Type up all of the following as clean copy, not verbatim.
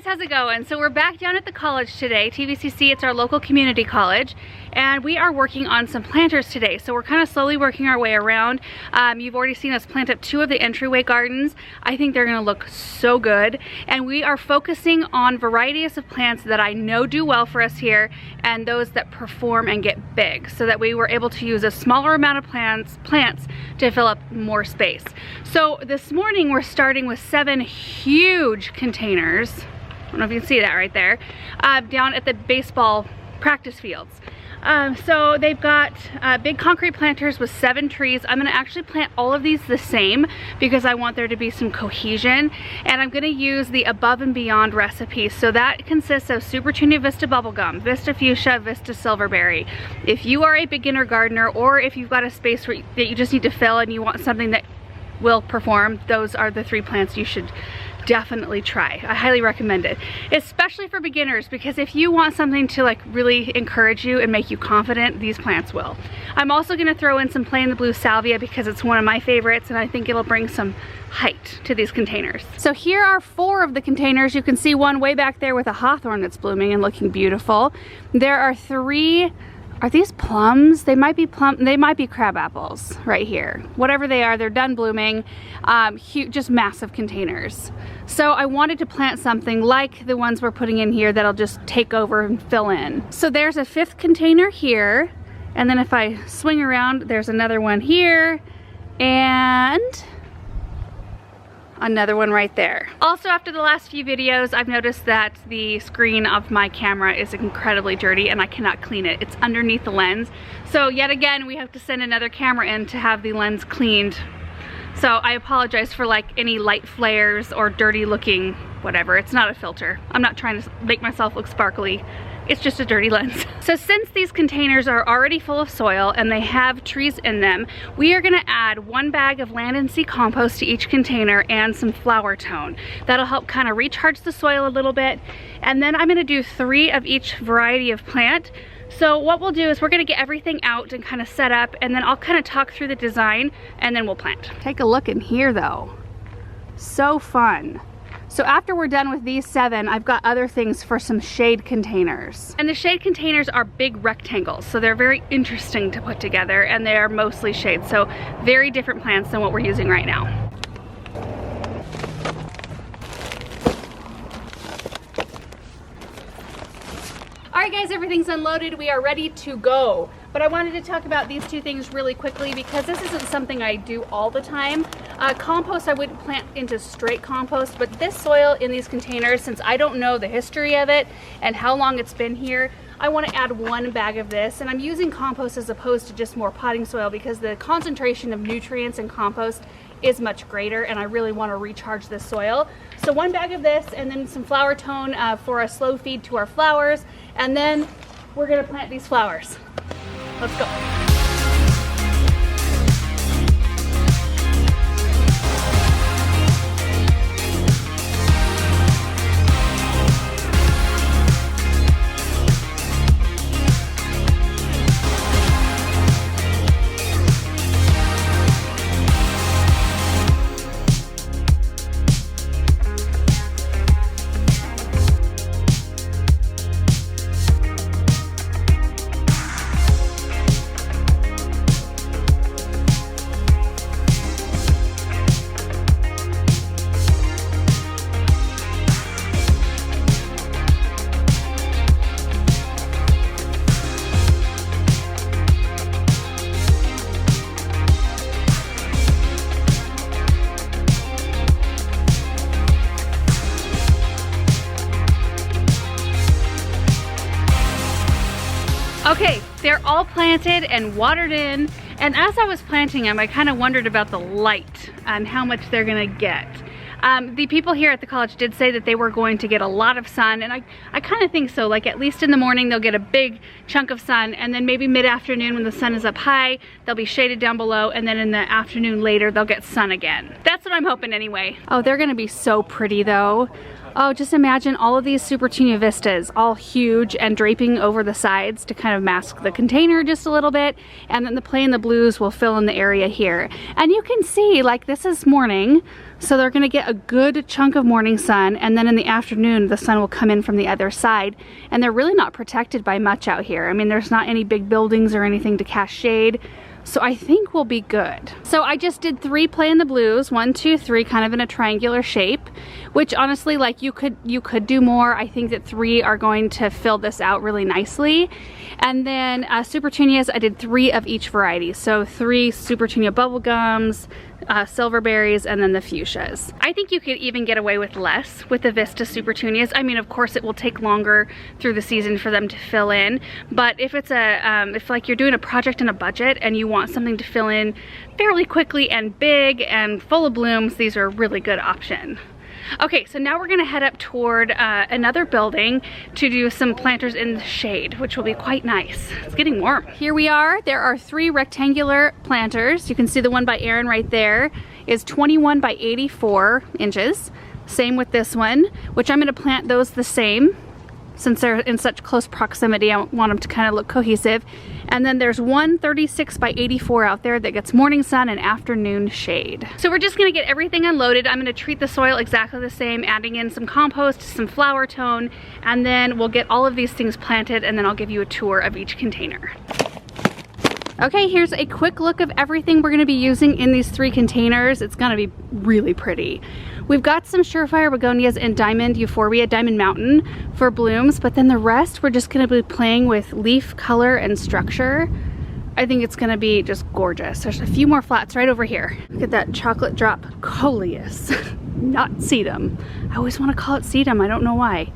how's it going? So we're back down at the college today, TVCC. It's our local community college, and we are working on some planters today. So we're kind of slowly working our way around. You've already seen us plant up 2 of the entryway gardens. I think they're gonna look so good, and we are focusing on varieties of plants that I know do well for us here and those that perform and get big, so that we were able to use a smaller amount of plants to fill up more space. So this morning we're starting with 7 huge containers. I don't know if you can see that right there, down at the baseball practice fields. So they've got big concrete planters with 7 trees. I'm gonna actually plant all of these the same because I want there to be some cohesion, and I'm gonna use the Above and Beyond recipe. So that consists of Super Tunia Vista Bubblegum, Vista Fuchsia, Vista Silverberry. If you are a beginner gardener, or if you've got a space that you just need to fill and you want something that will perform, those are the 3 plants you should definitely try. I highly recommend it, especially for beginners, because if you want something to like really encourage you and make you confident, these plants will. I'm also going to throw in some Plain the Blue Salvia because it's one of my favorites, and I think it'll bring some height to these containers. So here are 4 of the containers. You can see one way back there with a hawthorn that's blooming and looking beautiful. There are 3. Are these plums? They might be they might be crab apples right here. Whatever they are, they're done blooming. Huge, just massive containers. So I wanted to plant something like the ones we're putting in here that'll just take over and fill in. So there's a 5th container here, and then if I swing around, there's another one here, and another one right there. Also, after the last few videos, I've noticed that the screen of my camera is incredibly dirty and I cannot clean it. It's underneath the lens. So yet again, we have to send another camera in to have the lens cleaned. So I apologize for like any light flares or dirty looking whatever. It's not a filter. I'm not trying to make myself look sparkly. It's just a dirty lens. So since these containers are already full of soil and they have trees in them, we are gonna add 1 bag of Land and Sea compost to each container and some flower tone. That'll help kind of recharge the soil a little bit. And then I'm gonna do 3 of each variety of plant. So what we'll do is we're gonna get everything out and kind of set up, and then I'll kind of talk through the design and then we'll plant. Take a look in here though. So fun. So after we're done with these 7, I've got other things for some shade containers. And the shade containers are big rectangles, so they're very interesting to put together, and they're mostly shade, so very different plants than what we're using right now. All right guys, everything's unloaded. We are ready to go. But I wanted to talk about these 2 things really quickly because this isn't something I do all the time. Compost I wouldn't plant into straight compost, but this soil in these containers, since I don't know the history of it and how long it's been here, I want to add 1 bag of this, and I'm using compost as opposed to just more potting soil because the concentration of nutrients in compost is much greater, and I really want to recharge this soil. So 1 bag of this, and then some flower tone for a slow feed to our flowers, and then we're going to plant these flowers. Let's go. Okay, they're all planted and watered in, and as I was planting them, I kind of wondered about the light and how much they're gonna get. The people here at the college did say that they were going to get a lot of sun, and I kind of think so. Like at least in the morning they'll get a big chunk of sun, and then maybe mid-afternoon when the sun is up high, they'll be shaded down below, and then in the afternoon later they'll get sun again. That's what I'm hoping anyway. Oh, they're gonna be so pretty though. Oh, just imagine all of these Super Tunia Vistas, all huge and draping over the sides to kind of mask the container just a little bit, and then the Plain the Blues will fill in the area here. And you can see, like, this is morning, So they're gonna get a good chunk of morning sun, and then in the afternoon the sun will come in from the other side, and they're really not protected by much out here. I mean, there's not any big buildings or anything to cast shade. So I think we'll be good. So I just did 3 play in the blues, 1, 2, 3, kind of in a triangular shape, which honestly, like, you could do more. I think that 3 are going to fill this out really nicely. And then Supertunias, I did 3 of each variety. So 3 Supertunia bubblegums, silverberries, and then the fuchsias. I think you could even get away with less with the Vista Supertunias. I mean, of course it will take longer through the season for them to fill in, but if it's if like you're doing a project in a budget and you want something to fill in fairly quickly and big and full of blooms, these are a really good option. Okay, so now we're gonna head up toward another building to do some planters in the shade, which will be quite nice. It's getting warm. Here we are. There are 3 rectangular planters. You can see the one by Erin right there is 21 by 84 inches. Same with this one, which I'm gonna plant those the same. Since they're in such close proximity, I want them to kind of look cohesive. And then there's one 36 by 84 out there that gets morning sun and afternoon shade. So we're just gonna get everything unloaded. I'm gonna treat the soil exactly the same, adding in some compost, some flower tone, and then we'll get all of these things planted, and then I'll give you a tour of each container. Okay, here's a quick look of everything we're gonna be using in these 3 containers. It's gonna be really pretty. We've got some Surefire begonias and Diamond Euphorbia, Diamond Mountain for blooms, but then the rest we're just gonna be playing with leaf color and structure. I think it's gonna be just gorgeous. There's a few more flats right over here. Look at that chocolate drop coleus, not sedum. I always wanna call it sedum, I don't know why.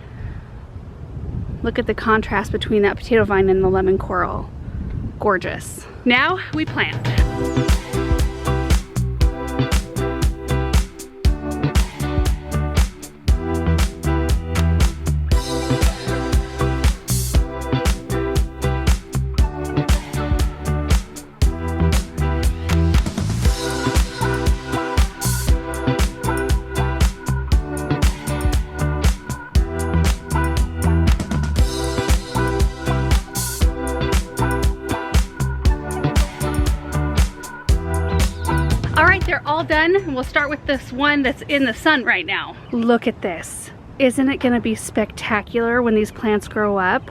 Look at the contrast between that potato vine and the lemon coral. Gorgeous. Now we plant. They're all done, and we'll start with this one that's in the sun right now. Look at this. Isn't it gonna be spectacular when these plants grow up?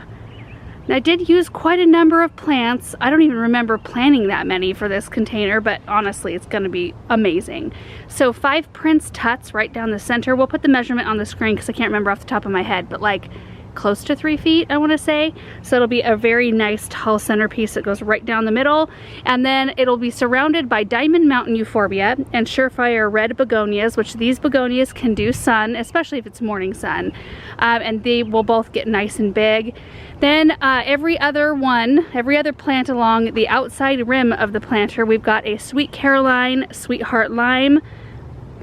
And I did use quite a number of plants. I don't even remember planting that many for this container, but honestly, it's gonna be amazing. So 5 Prince Tuts right down the center. We'll put the measurement on the screen because I can't remember off the top of my head, but like close to 3 feet, I want to say. So it'll be a very nice tall centerpiece that goes right down the middle, and then it'll be surrounded by Diamond Mountain Euphorbia and Surefire red begonias, which these begonias can do sun, especially if it's morning sun, and they will both get nice and big. Then every other plant along the outside rim of the planter, we've got a Sweet Caroline, Sweetheart Lime,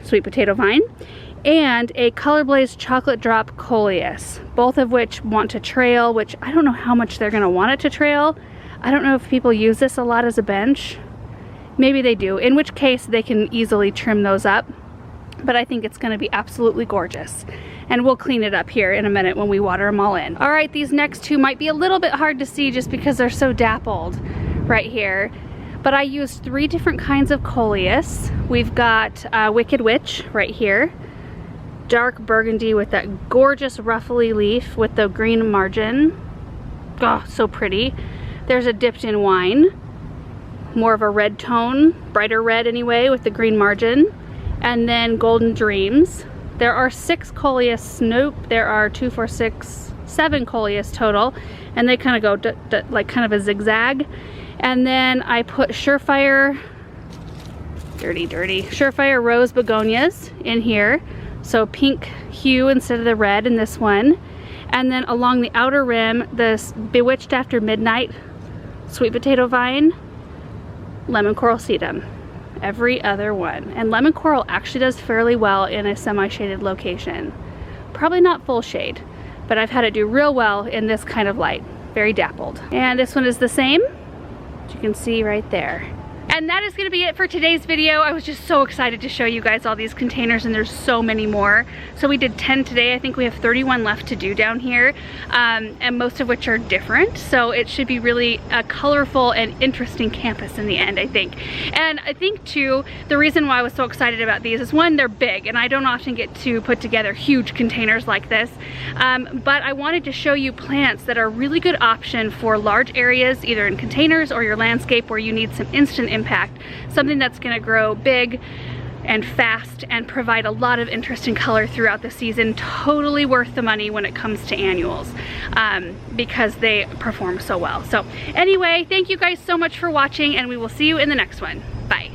sweet potato vine, and a Color Blaze Chocolate Drop Coleus, both of which want to trail, which I don't know how much they're gonna want it to trail. I don't know if people use this a lot as a bench. Maybe they do, in which case they can easily trim those up, but I think it's gonna be absolutely gorgeous. And we'll clean it up here in a minute when we water them all in. All right, these next 2 might be a little bit hard to see just because they're so dappled right here. But I used 3 different kinds of coleus. We've got Wicked Witch right here, dark burgundy with that gorgeous ruffly leaf with the green margin. Oh, so pretty. There's a Dipped in Wine, more of a red tone, brighter red anyway, with the green margin. And then Golden Dreams. There are 6 coleus. Nope, there are 2, 4, 6, 7 coleus total, and they kind of go like kind of a zigzag. And then I put Surefire, dirty, Surefire rose begonias in here. So pink hue instead of the red in this one. And then along the outer rim, this Bewitched After Midnight sweet potato vine, lemon coral sedum. Every other one. And lemon coral actually does fairly well in a semi-shaded location. Probably not full shade, but I've had it do real well in this kind of light. Very dappled. And this one is the same, as you can see right there. And that is going to be it for today's video. I was just so excited to show you guys all these containers, and there's so many more. So we did 10 today. I think we have 31 left to do down here, and most of which are different. So it should be really a colorful and interesting campus in the end, I think. And I think too, the reason why I was so excited about these is, one, they're big, and I don't often get to put together huge containers like this. But I wanted to show you plants that are a really good option for large areas, either in containers or your landscape where you need some instant impact. Something that's gonna grow big and fast and provide a lot of interest and color throughout the season. Totally worth the money when it comes to annuals, because they perform so well. So anyway, thank you guys so much for watching, and we will see you in the next one. Bye.